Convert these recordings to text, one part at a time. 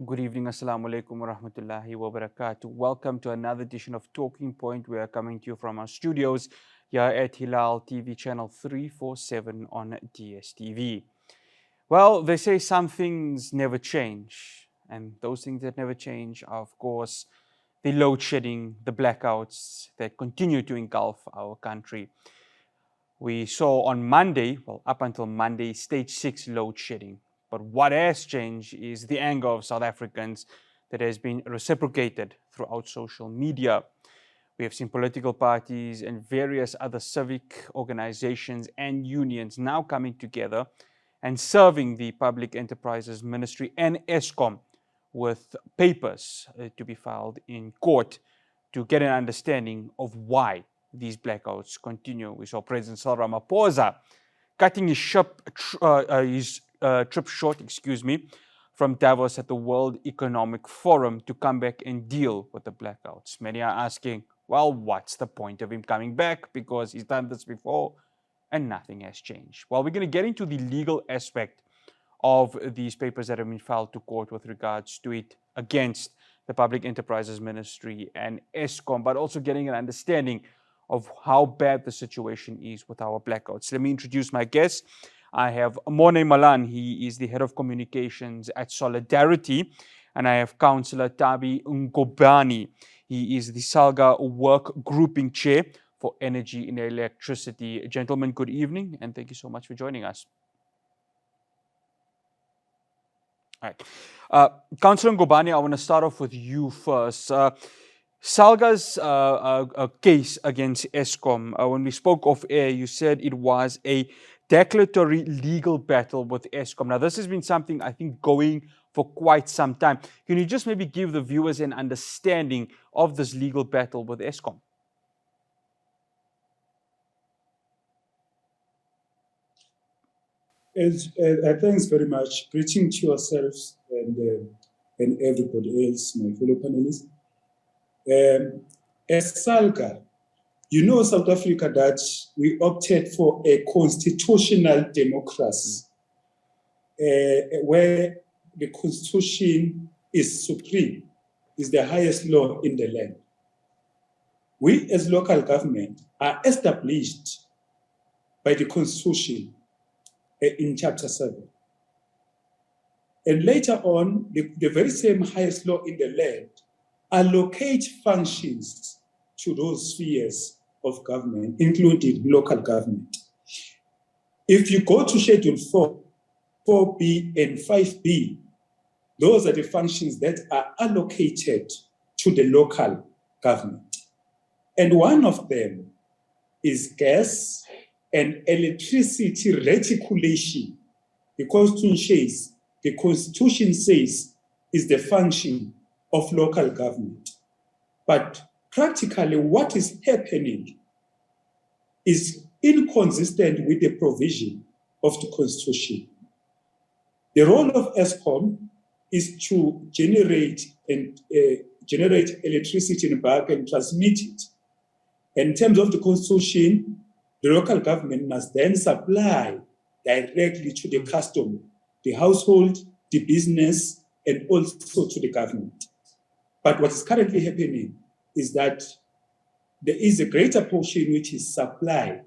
Good evening, Assalamu alaikum wa rahmatullahi wa barakatuh. Welcome to another edition of Talking Point. We are coming to you from our studios here at Hilaal TV channel 347 on DSTV. Well, they say some things never change, and those things that never change are, of course, the load shedding, the blackouts that continue to engulf our country. We saw on Monday, well, up until Monday, stage 6 load shedding. But what has changed is the anger of South Africans that has been reciprocated throughout social media. We have seen political parties and various other civic organizations and unions now coming together and serving the Public Enterprises Ministry and ESCOM with papers to be filed in court to get an understanding of why these blackouts continue. We saw President Cyril Ramaphosa cutting his trip short, from Davos at the World Economic Forum to come back and deal with the blackouts. Many are asking, well, what's the point of him coming back? Because he's done this before and nothing has changed. Well, we're going to get into the legal aspect of these papers that have been filed to court with regards to it against the Public Enterprises Ministry and ESCOM, but also getting an understanding of how bad the situation is with our blackouts. Let me introduce my guest. I have Morné Malan. He is the head of communications at Solidarity. And I have Councillor Thami Ngubani. He is the SALGA work grouping chair for energy and electricity. Gentlemen, good evening, and thank you so much for joining us. All right. Councillor Ngubani, I want to start off with you first. SALGA's case against ESCOM, when we spoke off air, you said it was a declaratory legal battle with ESCOM. Now, this has been something I think going for quite some time. Can you just maybe give the viewers an understanding of this legal battle with ESCOM? Thanks very much. Greeting to yourselves and everybody else, my fellow panelists. As SALGA, you know, South Africa, that we opted for a constitutional democracy where the constitution is supreme, is the highest law in the land. We as local government are established by the constitution in Chapter 7. And later on, the very same highest law in the land allocate functions to those spheres of government, including local government. If you go to Schedule 4, 4B and 5B, those are the functions that are allocated to the local government. And one of them is gas and electricity reticulation. The Constitution says is the function of local government. But practically what is happening is inconsistent with the provision of the Constitution. The role of ESCOM is to generate electricity in bulk and transmit it. In terms of the Constitution, the local government must then supply directly to the customer, the household, the business, and also to the government. But what is currently happening is that there is a greater portion which is supplied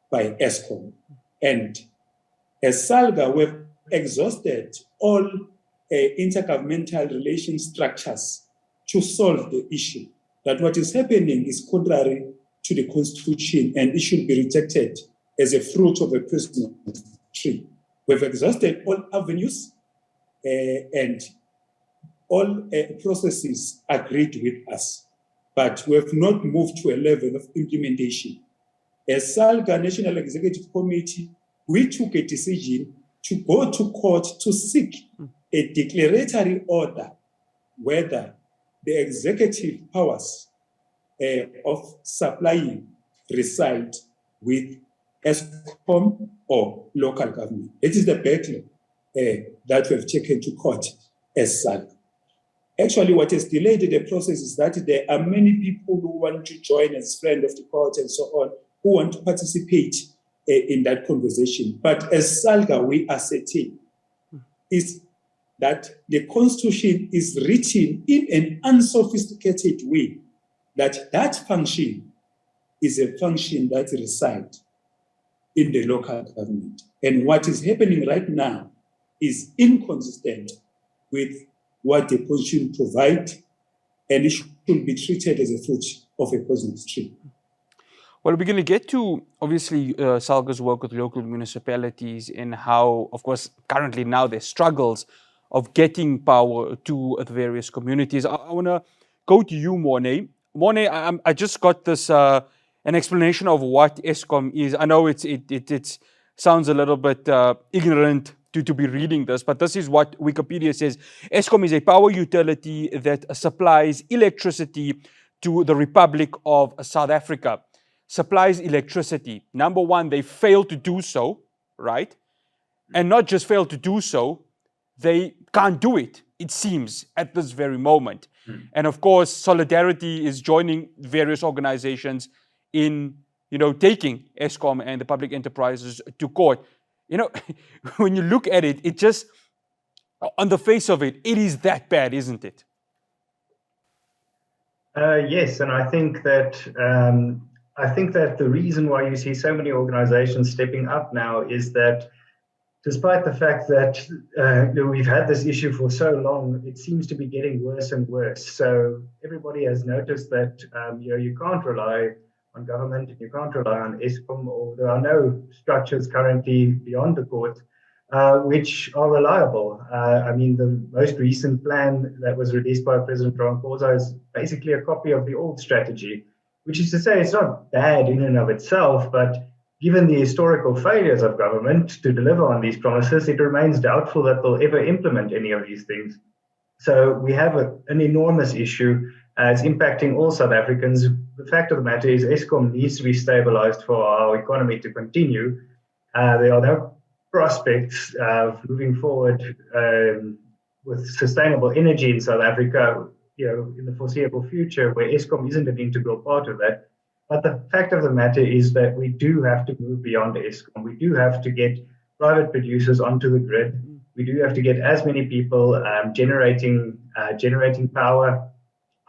by ESCOM. And as SALGA, we've exhausted all intergovernmental relation structures to solve the issue. That what is happening is contrary to the Constitution and it should be rejected as a fruit of a poisonous tree. We've exhausted all avenues and all processes agreed with us, but we have not moved to a level of implementation. As SALGA National Executive Committee, we took a decision to go to court to seek a declaratory order whether the executive powers of supplying reside with ESCOM or local government. It is the battle that we have taken to court as SALGA. Actually, what has delayed the process is that there are many people who want to join as friends of the court and so on, who want to participate in that conversation. But as SALGA, we ascertain is that the Constitution is written in an unsophisticated way, that function is a function that resides in the local government. And what is happening right now is inconsistent with what the Constitution provides, and it should be treated as a fruit of a poisonous tree. Well, we're going to get to, obviously, Salga's work with local municipalities and how, of course, currently now there's struggles of getting power to the various communities. I want to go to you, Morné. Morné, I just got this, an explanation of what ESCOM is. I know it sounds a little bit ignorant to be reading this, but this is what Wikipedia says. ESCOM is a power utility that supplies electricity to the Republic of South Africa. Supplies electricity. Number one, they fail to do so, right? And not just fail to do so, they can't do it, it seems, at this very moment. And of course, Solidarity is joining various organizations in, taking ESCOM and the public enterprises to court. When you look at it, it just, on the face of it, it is that bad, isn't it? Yes, and I think that the reason why you see so many organizations stepping up now is that despite the fact that we've had this issue for so long, it seems to be getting worse and worse. So everybody has noticed that you can't rely on government, and you can't rely on ESCOM, or there are no structures currently beyond the court which are reliable. The most recent plan that was released by President Ramaphosa is basically a copy of the old strategy, which is to say it's not bad in and of itself, but given the historical failures of government to deliver on these promises, it remains doubtful that they'll ever implement any of these things. So we have an enormous issue. It's impacting all South Africans. The fact of the matter is ESCOM needs to be stabilized for our economy to continue. There are no prospects of moving forward with sustainable energy in South Africa, in the foreseeable future, where ESCOM isn't an integral part of that. But the fact of the matter is that we do have to move beyond ESCOM. We do have to get private producers onto the grid. We do have to get as many people generating power,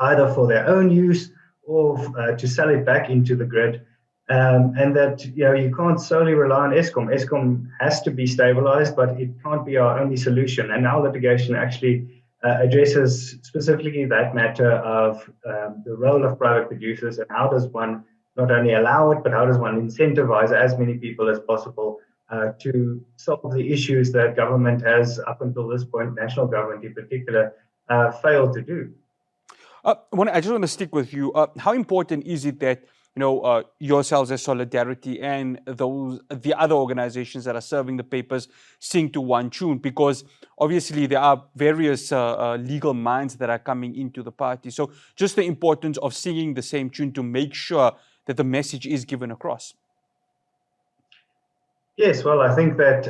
either for their own use or to sell it back into the grid. And that you can't solely rely on ESCOM. ESCOM has to be stabilized, but it can't be our only solution. And our litigation actually addresses specifically that matter of the role of private producers and how does one not only allow it, but how does one incentivize as many people as possible to solve the issues that government has, up until this point, national government in particular, failed to do. I just want to stick with you. How important is it that yourselves as Solidarity and the other organizations that are serving the papers sing to one tune? Because obviously there are various legal minds that are coming into the party. So just the importance of singing the same tune to make sure that the message is given across. Yes, well, I think that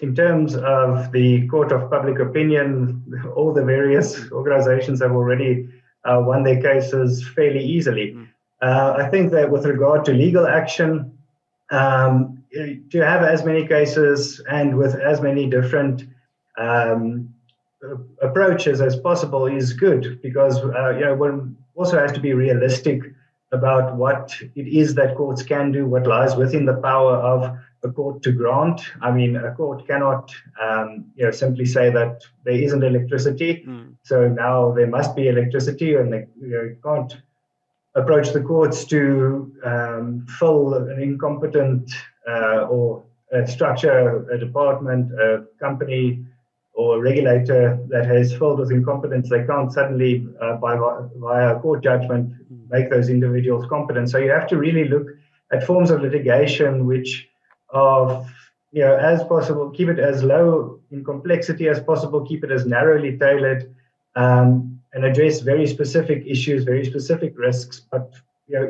in terms of the court of public opinion, all the various organizations have already won their cases fairly easily. I think that with regard to legal action, to have as many cases and with as many different approaches as possible is good, because one also has to be realistic about what it is that courts can do, what lies within the power of a court to grant. A court cannot simply say that there isn't electricity, so now there must be electricity, and they can't approach the courts to fill an incompetent or structure, a department, a company, or a regulator that has filled with incompetence. They can't suddenly, via court judgment, make those individuals competent. So you have to really look at forms of litigation which are, as possible, keep it as low in complexity as possible, keep it as narrowly tailored, and address very specific issues, very specific risks, but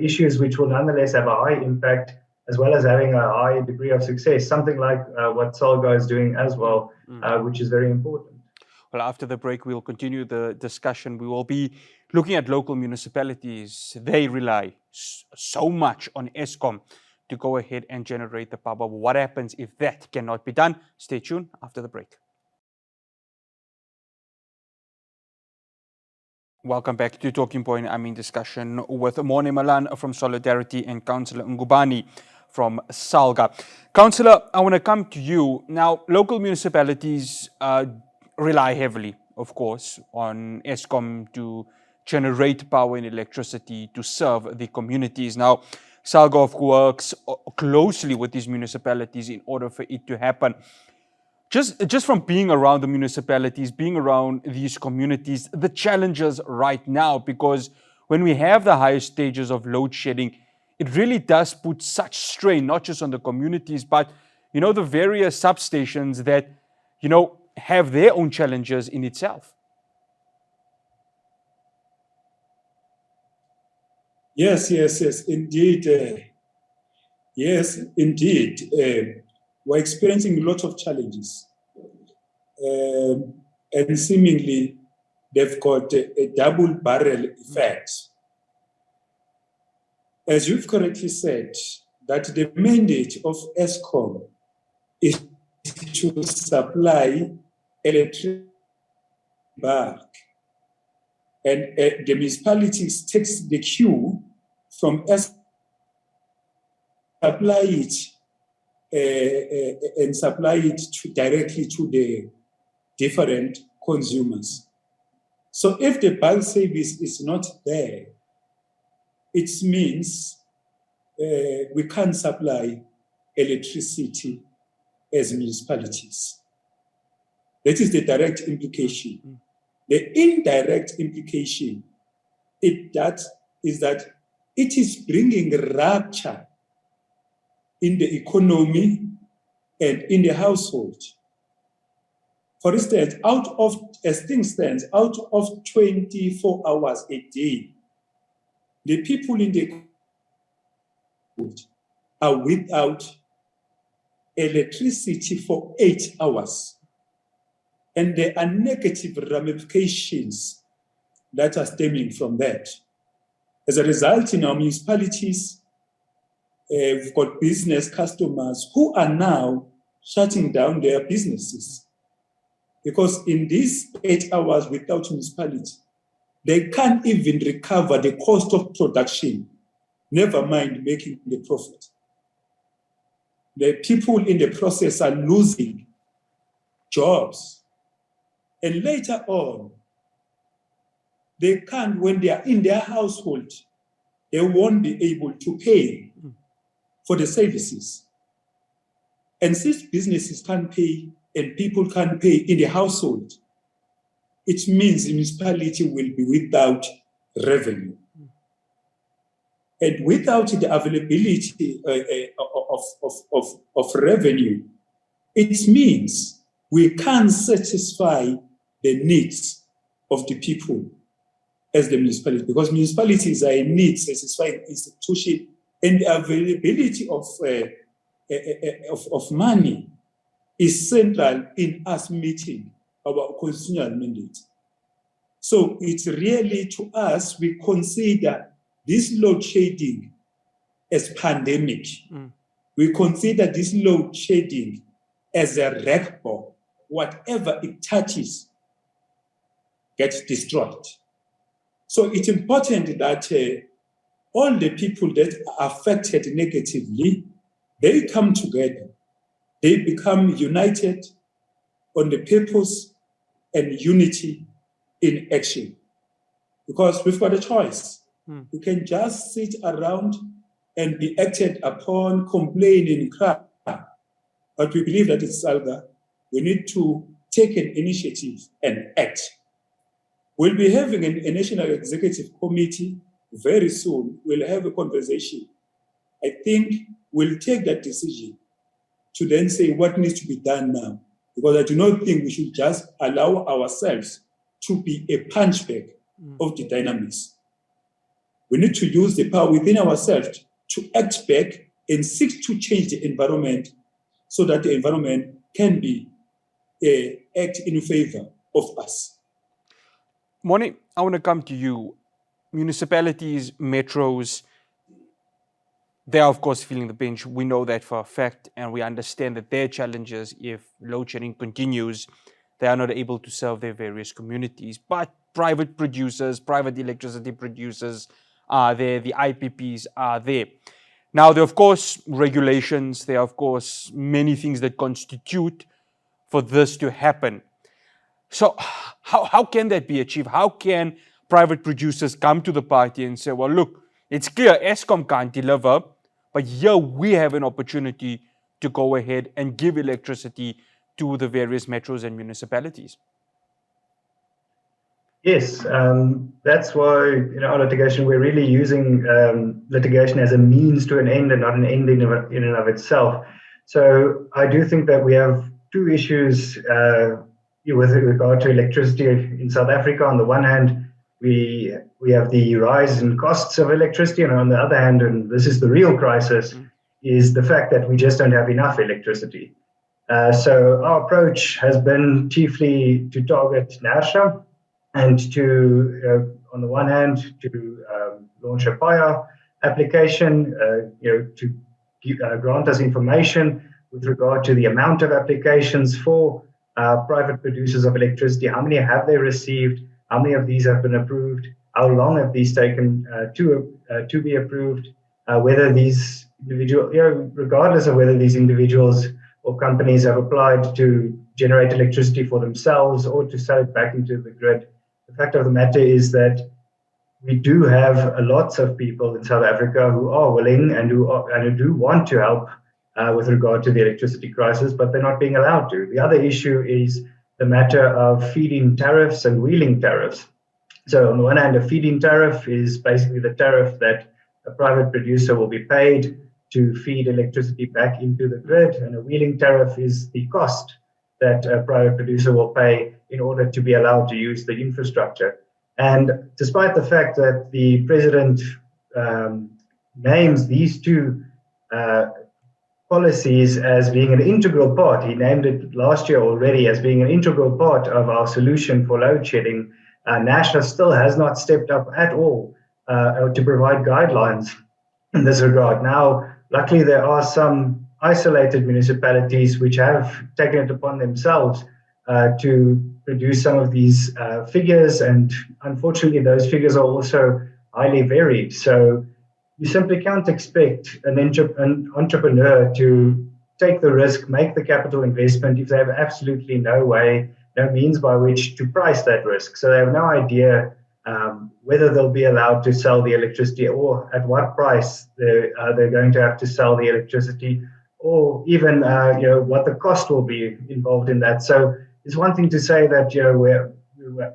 issues which will nonetheless have a high impact, as well as having a high degree of success, something like what Salga is doing as well, which is very important. Well, after the break, we'll continue the discussion. We will be looking at local municipalities. They rely so much on ESCOM to go ahead and generate the power. What happens if that cannot be done? Stay tuned after the break. Welcome back to Talking Point. I'm in discussion with Morné Malan from Solidarity and Councillor Ngubani from Salga. Councillor, I want to come to you. Now, local municipalities rely heavily, of course, on ESCOM to generate power and electricity to serve the communities. Now, Salga, of course, works closely with these municipalities in order for it to happen. Just from being around the municipalities, being around these communities, the challenges right now, because when we have the highest stages of load shedding, it really does put such strain, not just on the communities, but, the various substations that, have their own challenges in itself. Yes, indeed. Yes, indeed. We're experiencing a lot of challenges. And seemingly, they've got a double barrel effect. As you've correctly said, that the mandate of ESCOM is to supply electricity back. And the municipalities takes the cue from ESCOM, supply it and supply it directly to the different consumers. So if the bulk service is not there, it means we can't supply electricity as municipalities. That is the direct implication. The indirect implication is that it is bringing rupture in the economy and in the household. For instance, as things stand, out of 24 hours a day, the people in the household are without electricity for 8 hours. And there are negative ramifications that are stemming from that. As a result, in our municipalities, we've got business customers who are now shutting down their businesses. Because in these 8 hours without municipality, they can't even recover the cost of production, never mind making the profit. The people in the process are losing jobs. And later on, they can't, when they are in their household, they won't be able to pay for the services. And since businesses can't pay and people can't pay in the household, it means the municipality will be without revenue. And without the availability of revenue, it means we can't satisfy the needs of the people as the municipality, because municipalities are a need-satisfying institution, and the availability of money is central in us meeting our constitutional mandate. So it's really, to us, we consider this load shedding as pandemic. We consider this load shedding as a wreck ball. Whatever it touches gets destroyed. So it's important that all the people that are affected negatively, they come together. They become united on the purpose and unity in action. Because we've got a choice. We can just sit around and be acted upon, complain and cry. But we believe that it's Salga. We need to take an initiative and act. We'll be having a National Executive Committee very soon. We'll have a conversation. I think we'll take that decision to then say what needs to be done now. Because I do not think we should just allow ourselves to be a punchbag of the dynamics. We need to use the power within ourselves to act back and seek to change the environment so that the environment can be act in favor of us. Morné, I want to come to you. Municipalities, metros, they are, of course, feeling the pinch. We know that for a fact, and we understand that their challenges, if load shedding continues, they are not able to serve their various communities. But private producers, private electricity producers are there, the IPPs are there. Now, there are, of course, regulations, there are, of course, many things that constitute for this to happen. So how can that be achieved? How can private producers come to the party and say, well, look, it's clear Eskom can't deliver, but here we have an opportunity to go ahead and give electricity to the various metros and municipalities? Yes, that's why in our litigation we're really using litigation as a means to an end and not an end in and of itself. So I do think that we have two issues with regard to electricity in South Africa. On the one hand, we have the rise in costs of electricity, and on the other hand, and this is the real crisis, is the fact that we just don't have enough electricity. So our approach has been chiefly to target NERSA, and to, on the one hand, to launch a PIA application, to grant us information with regard to the amount of applications for private producers of electricity. How many have they received? How many of these have been approved? How long have these taken to be approved? Whether these individuals, regardless of whether these individuals or companies have applied to generate electricity for themselves or to sell it back into the grid. The fact of the matter is that we do have lots of people in South Africa who are willing and who do want to help with regard to the electricity crisis, but they're not being allowed to. The other issue is the matter of feed-in tariffs and wheeling tariffs. So on the one hand, a feed-in tariff is basically the tariff that a private producer will be paid to feed electricity back into the grid, and a wheeling tariff is the cost that a private producer will pay in order to be allowed to use the infrastructure. And despite the fact that the president names these two policies as being an integral part, he named it last year already as being an integral part of our solution for load shedding, NASHA still has not stepped up at all to provide guidelines in this regard. Now, luckily, there are some isolated municipalities which have taken it upon themselves to produce some of these figures, and unfortunately those figures are also highly varied. So you simply can't expect an entrepreneur to take the risk, make the capital investment if they have absolutely no means by which to price that risk. So they have no idea whether they'll be allowed to sell the electricity or at what price they're going to have to sell the electricity, or even what the cost will be involved in that. So it's one thing to say that we're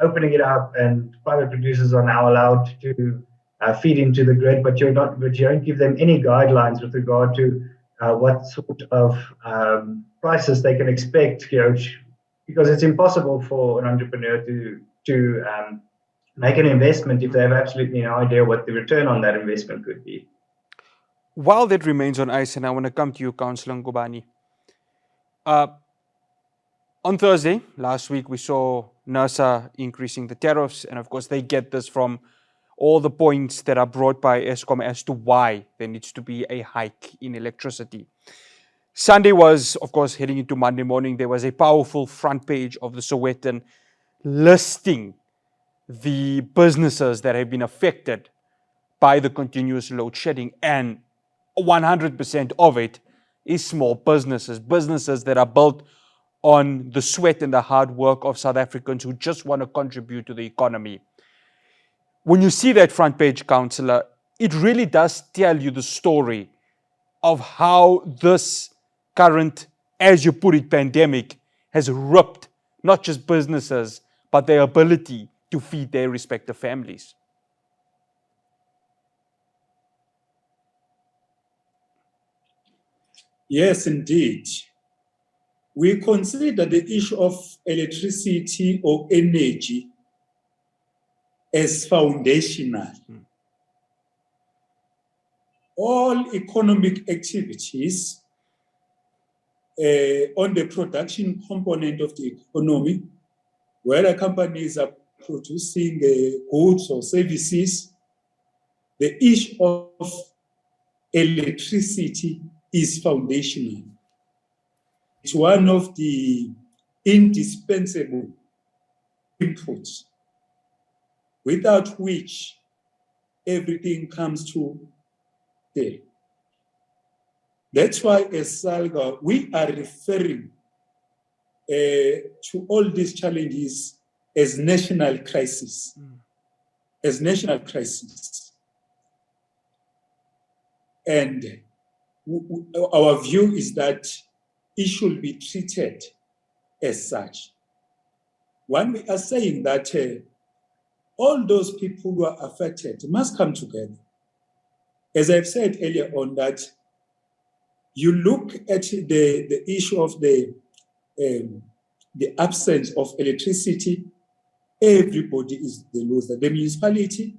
opening it up and private producers are now allowed to feed into the grid, but you don't give them any guidelines with regard to what sort of prices they can expect, because it's impossible for an entrepreneur to make an investment if they have absolutely no idea what the return on that investment could be. While that remains on ice, and I want to come to you, Councillor Ngubani. On Thursday, last week, we saw NERSA increasing the tariffs, and of course they get this from all the points that are brought by Eskom as to why there needs to be a hike in electricity. Sunday was, of course, heading into Monday morning, there was a powerful front page of the Sowetan listing the businesses that have been affected by the continuous load shedding, and 100% of it is small businesses that are built on the sweat and the hard work of South Africans who just want to contribute to the economy. When you see that front page, Councillor, it really does tell you the story of how this current, as you put it, pandemic has ripped not just businesses, but their ability to feed their respective families. Yes, indeed. We consider the issue of electricity or energy as foundational. All economic activities on the production component of the economy, whether companies are producing goods or services, the issue of electricity is foundational. It's one of the indispensable inputs, without which everything comes to there. That's why as SALGA, we are referring to all these challenges as national crisis, as national crisis. And our view is that it should be treated as such. When we are saying that all those people who are affected must come together. As I've said earlier on, that you look at the issue of the absence of electricity, everybody is the loser. The municipality,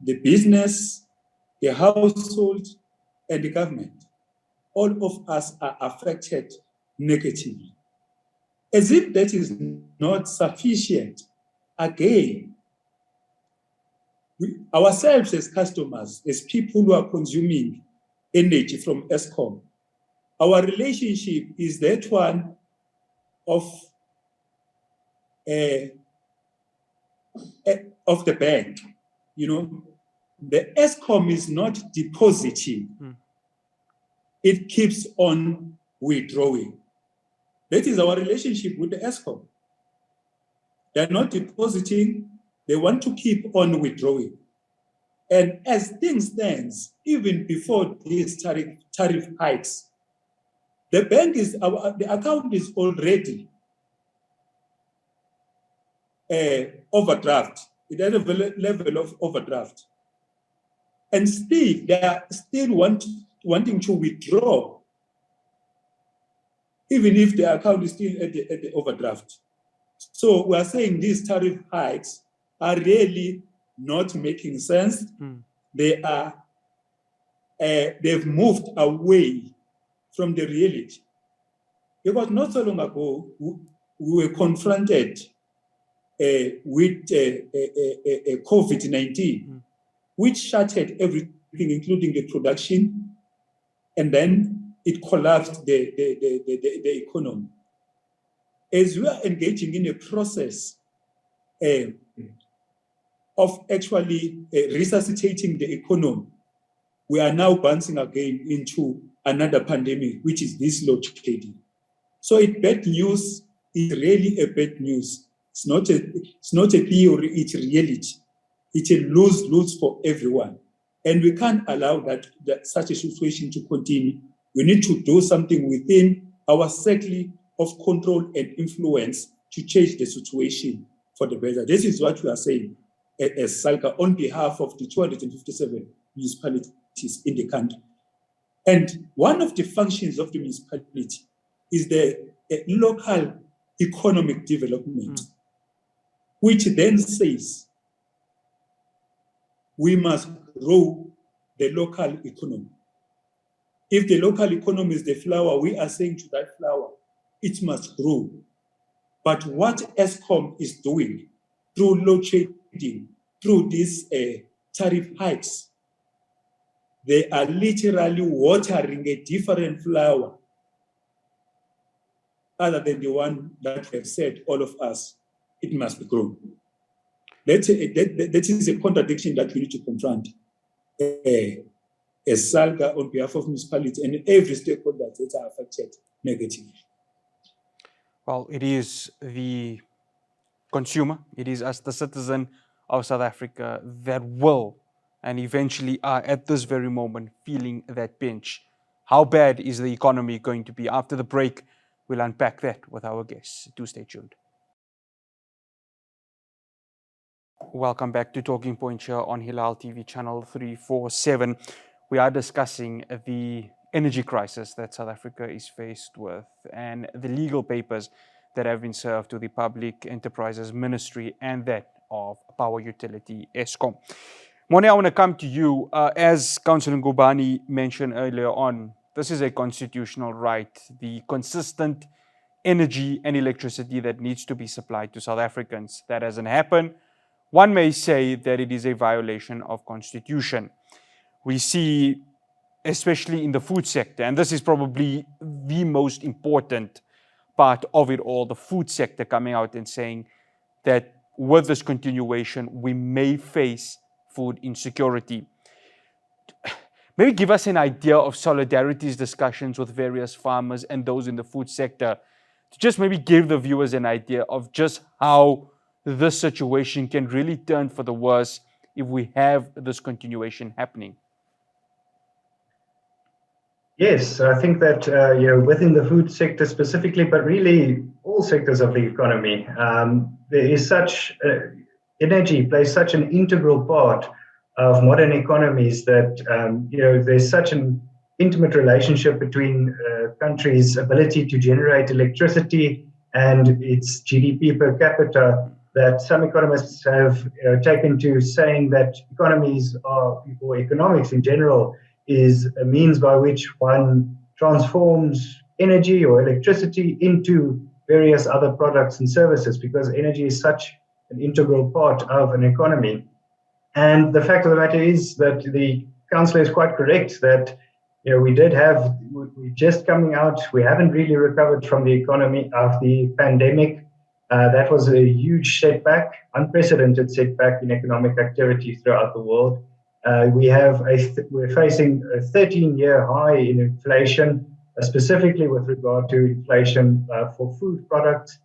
the business, the household, and the government. All of us are affected negatively. As if that is not sufficient, again, ourselves as customers, as people who are consuming energy from Eskom, our relationship is that one of the bank. You know, the Eskom is not depositing. It keeps on withdrawing. That is our relationship with the Eskom. They're not depositing, they want to keep on withdrawing. And as things stand, even before these tariff hikes, the account is already overdraft. It has a level of overdraft. And still, they are still wanting to withdraw, even if the account is still at the overdraft. So we are saying these tariff hikes are really not making sense. They've moved away from the reality. Because not so long ago, we were confronted with COVID-19, which shattered everything, including the production, and then it collapsed the economy. As we are engaging in a process of actually resuscitating the economy, we are now bouncing again into another pandemic, which is this load shedding. So bad news is really a bad news. It's not a theory, it's reality. It's a lose-lose for everyone. And we can't allow that such a situation to continue. We need to do something within our circle of control and influence to change the situation for the better. This is what we are saying as SALGA on behalf of the 257 municipalities in the country. And one of the functions of the municipality is the local economic development, which then says we must grow the local economy. If the local economy is the flower, we are saying to that flower, it must grow. But what Eskom is doing through load shedding, through these tariff hikes, they are literally watering a different flower other than the one that we have said, all of us, it must be grown. That is a contradiction that we need to confront as SALGA on behalf of municipality and every stakeholder that are affected negatively. Well, it is the consumer, it is us, the citizen of South Africa, that will and eventually are at this very moment feeling that pinch. How bad is the economy going to be? After the break, we'll unpack that with our guests. Do stay tuned. Welcome back to Talking Point here on Hilaal TV channel 347. We are discussing the energy crisis that South Africa is faced with and the legal papers that have been served to the Public Enterprises Ministry and that of Power Utility Eskom. Morné, I want to come to you. As Councillor Ngubani mentioned earlier on, this is a constitutional right, the consistent energy and electricity that needs to be supplied to South Africans. That hasn't happened. One may say that it is a violation of constitution. We see, especially in the food sector, and this is probably the most important part of it all, the food sector coming out and saying that with this continuation, we may face food insecurity. Maybe give us an idea of Solidarity's discussions with various farmers and those in the food sector, to just maybe give the viewers an idea of just how this situation can really turn for the worse if we have this continuation happening. Yes, I think that within the food sector specifically, but really all sectors of the economy, there is such energy plays such an integral part of modern economies that there's such an intimate relationship between countries' ability to generate electricity and its GDP per capita that some economists have taken to saying that economies are, or economics in general, is a means by which one transforms energy or electricity into various other products and services, because energy is such an integral part of an economy. And the fact of the matter is that the councillor is quite correct that we're just coming out, we haven't really recovered from the economy of the pandemic. That was a huge setback, unprecedented setback in economic activity throughout the world. We're facing a 13-year high in inflation, specifically with regard to inflation for food products.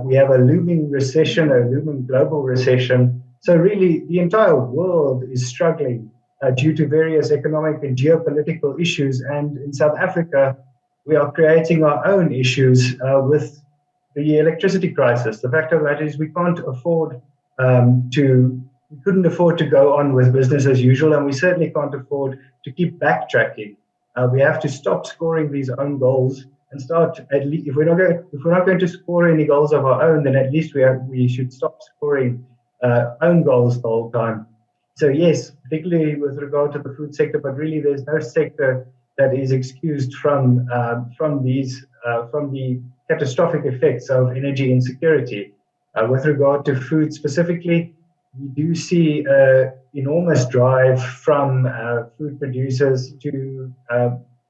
We have a looming recession, a looming global recession. So really, the entire world is struggling due to various economic and geopolitical issues. And in South Africa, we are creating our own issues with the electricity crisis. The fact of the matter is we couldn't afford to go on with business as usual, and we certainly can't afford to keep backtracking. We have to stop scoring these own goals and start, at least, if we're not going to score any goals of our own, then at least we should stop scoring own goals the whole time. So yes, particularly with regard to the food sector, but really there's no sector that is excused from the catastrophic effects of energy insecurity. With regard to food specifically, we do see an enormous drive from food producers to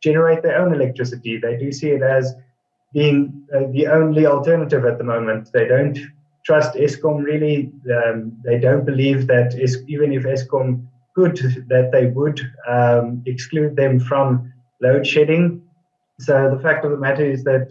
generate their own electricity. They do see it as being the only alternative at the moment. They don't trust Eskom really. They don't believe that even if Eskom could, that they would exclude them from load shedding. So the fact of the matter is that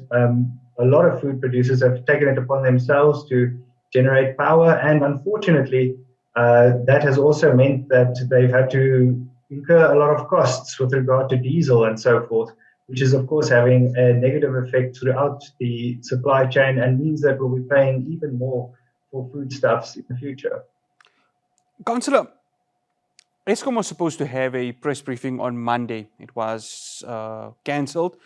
a lot of food producers have taken it upon themselves to generate power, and unfortunately, that has also meant that they've had to incur a lot of costs with regard to diesel and so forth, which is of course having a negative effect throughout the supply chain and means that we'll be paying even more for foodstuffs in the future. Councillor, Eskom was supposed to have a press briefing on Monday. It was cancelled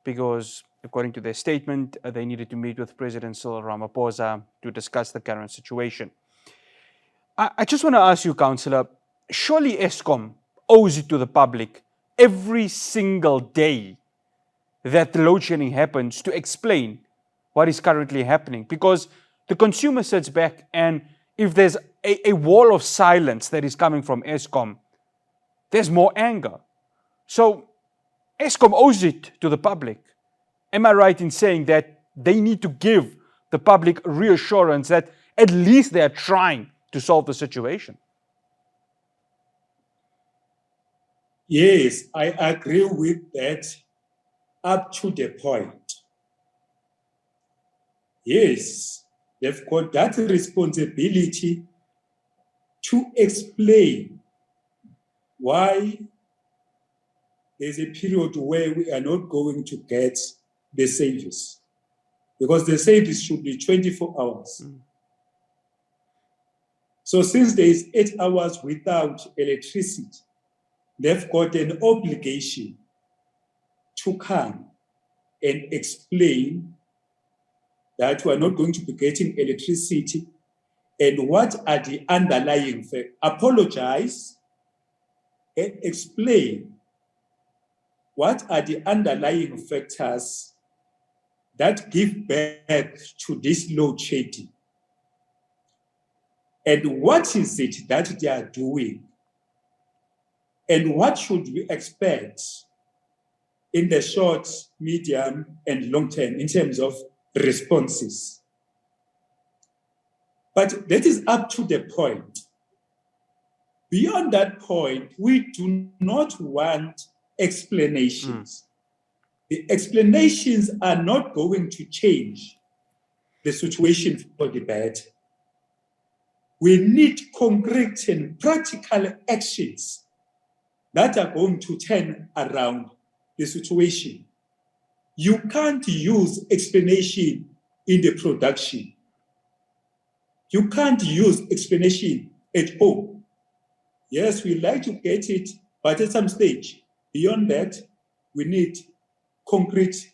because, according to their statement, they needed to meet with President Cyril Ramaphosa to discuss the current situation. I just want to ask you, Councillor, surely Eskom owes it to the public every single day that the load shedding happens to explain what is currently happening, because the consumer sits back, and if there's a wall of silence that is coming from Eskom, there's more anger. So Eskom owes it to the public. Am I right in saying that they need to give the public reassurance that at least they're trying to solve the situation? Yes, I agree with that up to the point. Yes, they've got that responsibility to explain why there's a period where we are not going to get the service, because the service should be 24 hours. So since there is 8 hours without electricity, they've got an obligation to come and explain that we are not going to be getting electricity and what are the underlying factors. Apologize and explain what are the underlying factors that give birth to this load shedding, and what is it that they are doing, and what should we expect in the short, medium, and long term in terms of responses. But that is up to the point. Beyond that point, we do not want explanations. The explanations are not going to change the situation for the better. We need concrete and practical actions that are going to turn around the situation. You can't use explanation in the production. You can't use explanation at home. Yes, we like to get it, but at some stage, beyond that, we need concrete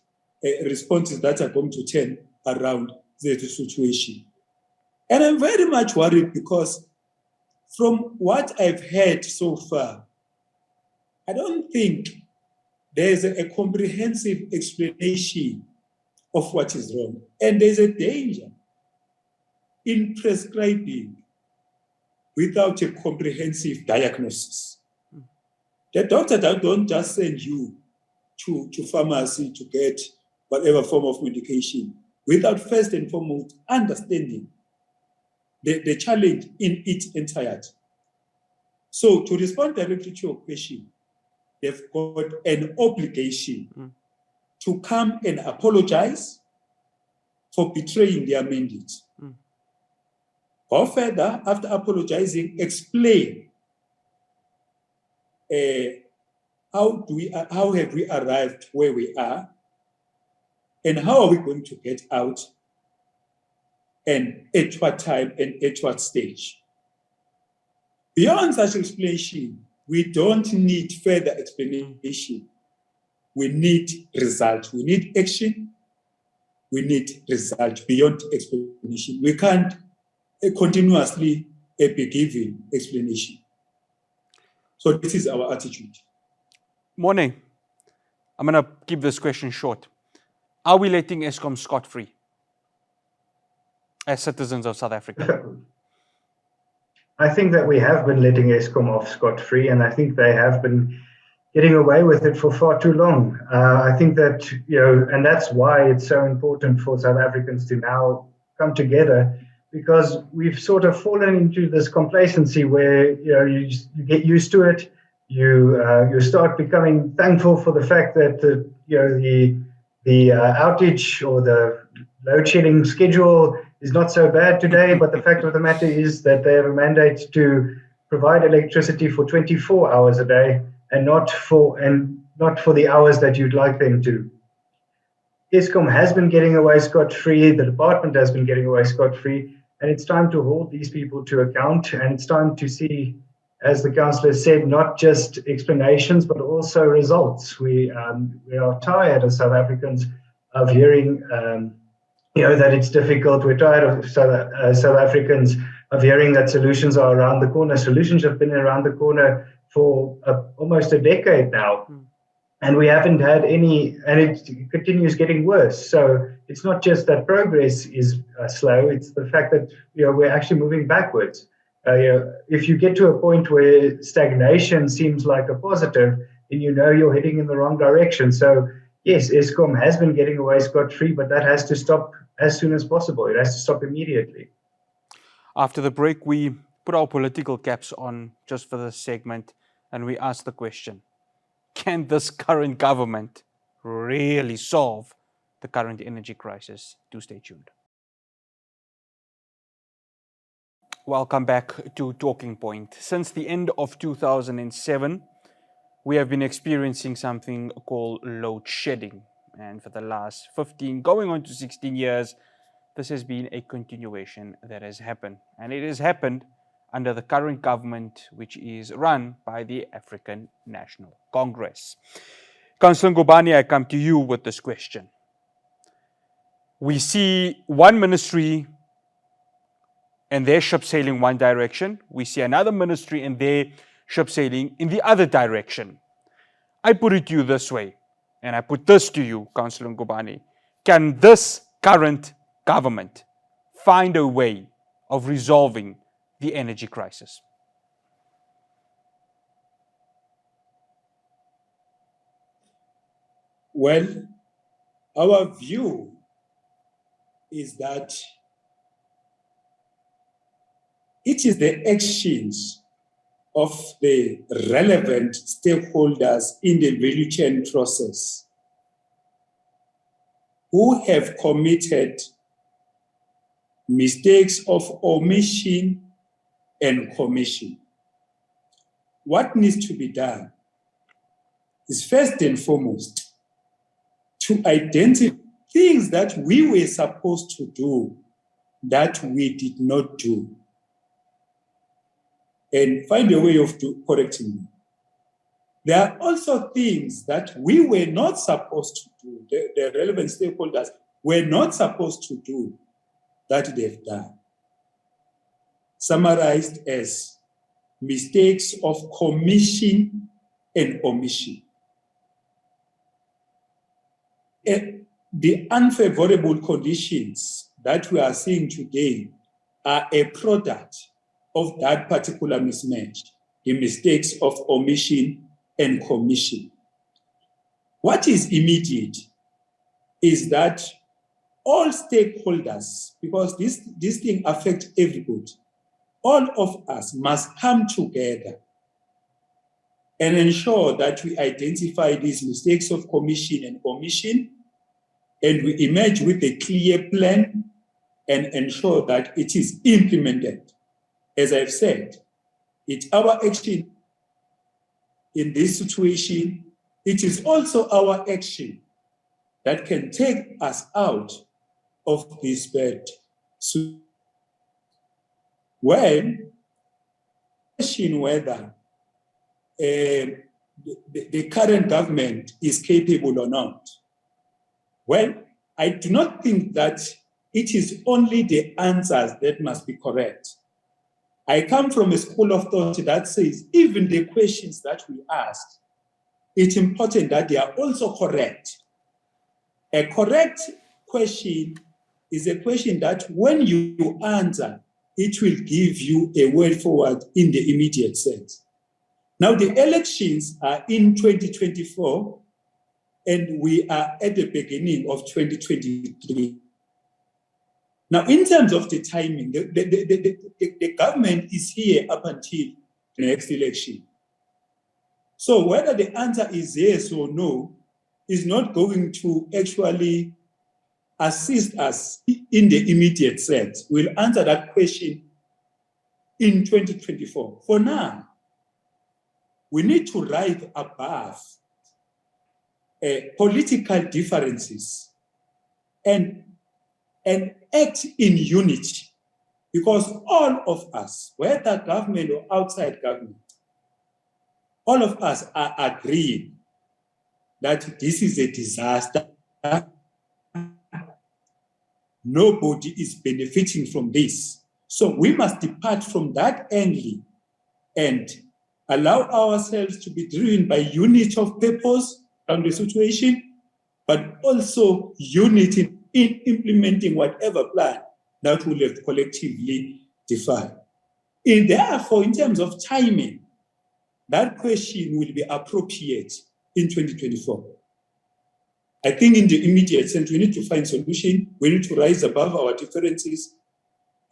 responses that are going to turn around the situation. And I'm very much worried because from what I've heard so far, I don't think there's a comprehensive explanation of what is wrong. And there's a danger in prescribing without a comprehensive diagnosis. The doctor don't just send you to pharmacy to get whatever form of medication without first and foremost understanding the challenge in its entirety. So to respond directly to your question, they've got an obligation to come and apologize for betraying their mandate. Or further, after apologizing, explain how have we arrived where we are, and how are we going to get out, and at what time and at what stage. Beyond such explanation, we don't need further explanation. We need result. We need action. We need result beyond explanation. We can't continuously be giving explanation. So this is our attitude. Morné, I'm going to keep this question short. Are we letting Eskom scot-free as citizens of South Africa? I think that we have been letting Eskom off scot-free, and I think they have been getting away with it for far too long. I think that, and that's why it's so important for South Africans to now come together, because we've sort of fallen into this complacency where, you get used to it. You start becoming thankful for the fact that the outage or the load shedding schedule is not so bad today, but the fact of the matter is that they have a mandate to provide electricity for 24 hours a day and not for the hours that you'd like them to. Eskom has been getting away scot-free, the department has been getting away scot-free, and it's time to hold these people to account, and it's time to see, as the councillor said, not just explanations, but also results. We are tired as South Africans of hearing that it's difficult. We're tired of South Africans of hearing that solutions are around the corner. Solutions have been around the corner for almost a decade now. And we haven't had any, and it continues getting worse. So it's not just that progress is slow, it's the fact that we're actually moving backwards. If you get to a point where stagnation seems like a positive, then you're heading in the wrong direction. So yes, Eskom has been getting away scot-free, but that has to stop as soon as possible. It has to stop immediately. After the break, we put our political caps on just for this segment, and we ask the question, can this current government really solve the current energy crisis? Do stay tuned. Welcome back to Talking Point. Since the end of 2007, we have been experiencing something called load shedding. And for the last 15, going on to 16 years, this has been a continuation that has happened. And it has happened under the current government, which is run by the African National Congress. Councillor Ngubani, I come to you with this question. We see one ministry and their ship sailing one direction. We see another ministry and their ship sailing in the other direction. I put it to you this way, and I put this to you, Councillor Ngubani. Can this current government find a way of resolving the energy crisis? Well, our view is that it is the actions of the relevant stakeholders in the value chain process who have committed mistakes of omission and commission. What needs to be done is first and foremost to identify things that we were supposed to do that we did not do and find a way of correcting them. There are also things that we were not supposed to do, the relevant stakeholders were not supposed to do that they've done. Summarized as mistakes of commission and omission. The unfavorable conditions that we are seeing today are a product of that particular mismatch, the mistakes of omission and commission. What is immediate is that all stakeholders, because this thing affects everybody, all of us must come together and ensure that we identify these mistakes of commission and omission, and we emerge with a clear plan and ensure that it is implemented. As I've said, it's our action in this situation. It is also our action that can take us out of this bad situation. When question whether the current government is capable or not, well, I do not think that it is only the answers that must be correct. I come from a school of thought that says even the questions that we ask, it's important that they are also correct. A correct question is a question that when you answer, it will give you a way forward in the immediate sense. Now, the elections are in 2024, and we are at the beginning of 2023. Now, in terms of the timing, the government is here up until the next election. So whether the answer is yes or no is not going to actually assist us in the immediate sense. We'll answer that question in 2024. For now, we need to rise above political differences and act in unity, because all of us, whether government or outside government, all of us are agreeing that this is a disaster. Nobody is benefiting from this. So we must depart from that angle and allow ourselves to be driven by unity of purpose on the situation, but also unity in implementing whatever plan that we have collectively defined. And therefore, in terms of timing, that question will be appropriate in 2024. I think in the immediate sense, we need to find solution. We need to rise above our differences,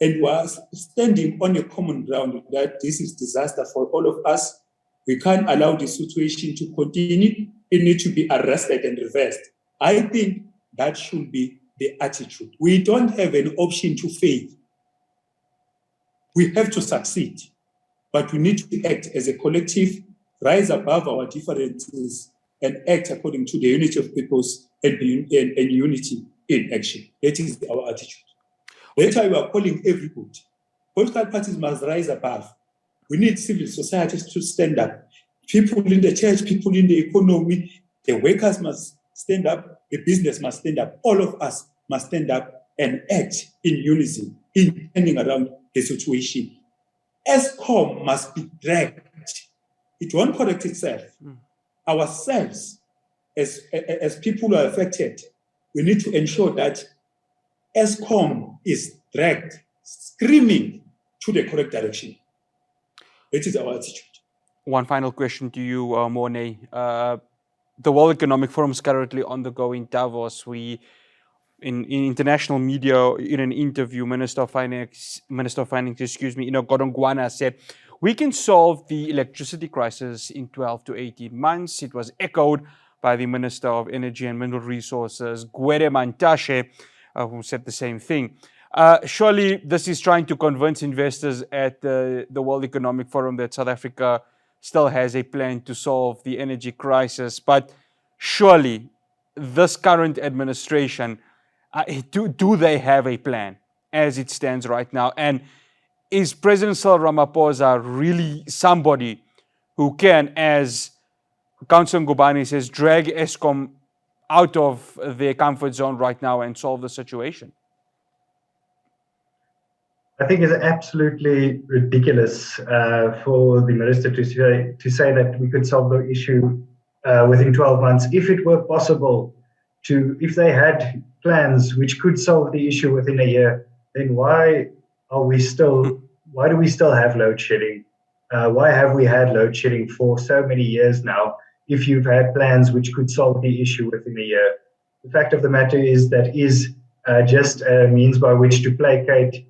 and we are standing on a common ground that this is disaster for all of us. We can't allow the situation to continue. It needs to be arrested and reversed. I think that should be the attitude. We don't have an option to fail. We have to succeed, but we need to act as a collective, rise above our differences, and act according to the unity of purpose and unity in action. That is our attitude. That's why we are calling everybody. Political parties must rise above. We need civil societies to stand up. People in the church, people in the economy, the workers must stand up, the business must stand up. All of us must stand up and act in unison, in turning around the situation. S1ep must be dragged. It won't correct itself. Ourselves, as people who are affected, we need to ensure that S1ep is dragged, screaming to the correct direction. That is our attitude. One final question to you, Morné. The World Economic Forum is currently undergoing Davos. We in international media, in an interview, Minister of Finance, Ngubani said, we can solve the electricity crisis in 12 to 18 months. It was echoed by the Minister of Energy and Mineral Resources, Gwede Mantashe, who said the same thing. Surely this is trying to convince investors at the World Economic Forum that South Africa still has a plan to solve the energy crisis. But surely this current administration, do they have a plan as it stands right now? And is President Cyril Ramaphosa really somebody who can, as Councillor Ngubani says, drag Eskom out of their comfort zone right now and solve the situation? I think it's absolutely ridiculous for the minister to say that we could solve the issue within 12 months. If it were possible if they had plans which could solve the issue within a year, then why do we still have load shedding? Why have we had load shedding for so many years now if you've had plans which could solve the issue within a year? The fact of the matter is that is just a means by which to placate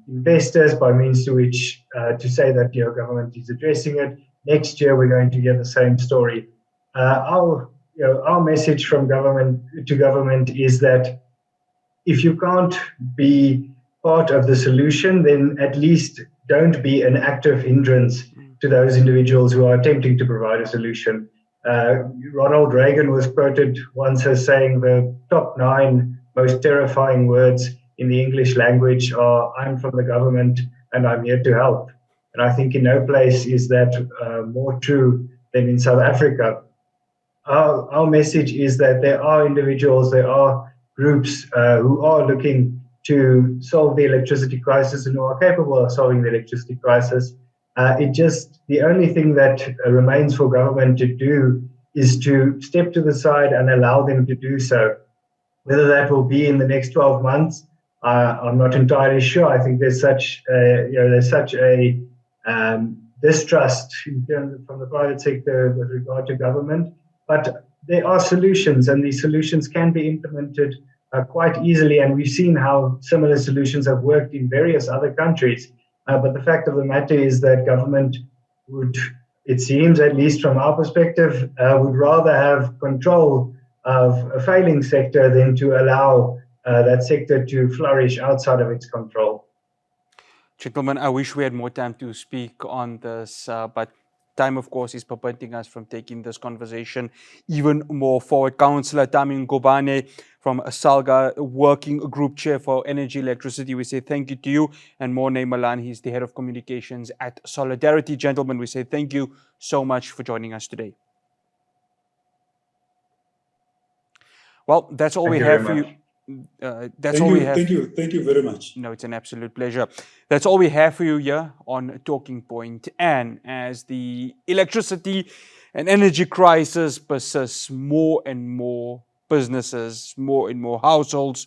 investors, by means to which to say that government is addressing it. Next year we're going to hear the same story. Our message from government to government is that if you can't be part of the solution, then at least don't be an active hindrance to those individuals who are attempting to provide a solution. Ronald Reagan was quoted once as saying the top 9 most terrifying words in the English language are, I'm from the government and I'm here to help. And I think in no place is that more true than in South Africa. Our message is that there are individuals, there are groups who are looking to solve the electricity crisis and who are capable of solving the electricity crisis. The only thing that remains for government to do is to step to the side and allow them to do so. Whether that will be in the next 12 months, I'm not entirely sure. I think there's such a distrust from the private sector with regard to government. But there are solutions, and these solutions can be implemented quite easily. And we've seen how similar solutions have worked in various other countries. But the fact of the matter is that government would, it seems, at least from our perspective, would rather have control of a failing sector than to allow that sector to flourish outside of its control. Gentlemen, I wish we had more time to speak on this, but time, of course, is preventing us from taking this conversation even more forward. Councillor Thami Ngubani from Salga Working Group Chair for Energy Electricity, we say thank you to you. And Morné Malan, he's the Head of Communications at Solidarity. Gentlemen, we say thank you so much for joining us today. Well, that's all we have for you. Thank you very much. No, it's an absolute pleasure. That's all we have for you here on Talking Point. And as the electricity and energy crisis persists, more and more businesses, more and more households,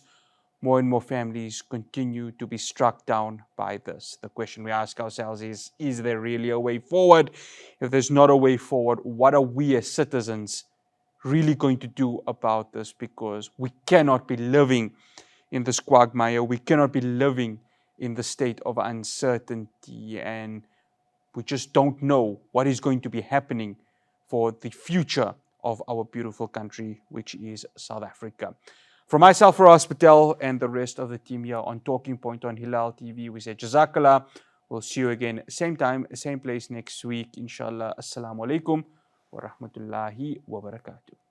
more and more families continue to be struck down by this. The question we ask ourselves is there really a way forward? If there's not a way forward, what are we as citizens really going to do about this? Because we cannot be living in this quagmire. We cannot be living in the state of uncertainty, and we just don't know what is going to be happening for the future of our beautiful country, which is South Africa. From myself, Farhaaz Patel, and the rest of the team here on Talking Point on Hilaal TV, we say Jazakallah. We'll see you again, same time, same place next week, inshallah. Assalamu alaikum wa rahmatullahi wa barakatuh.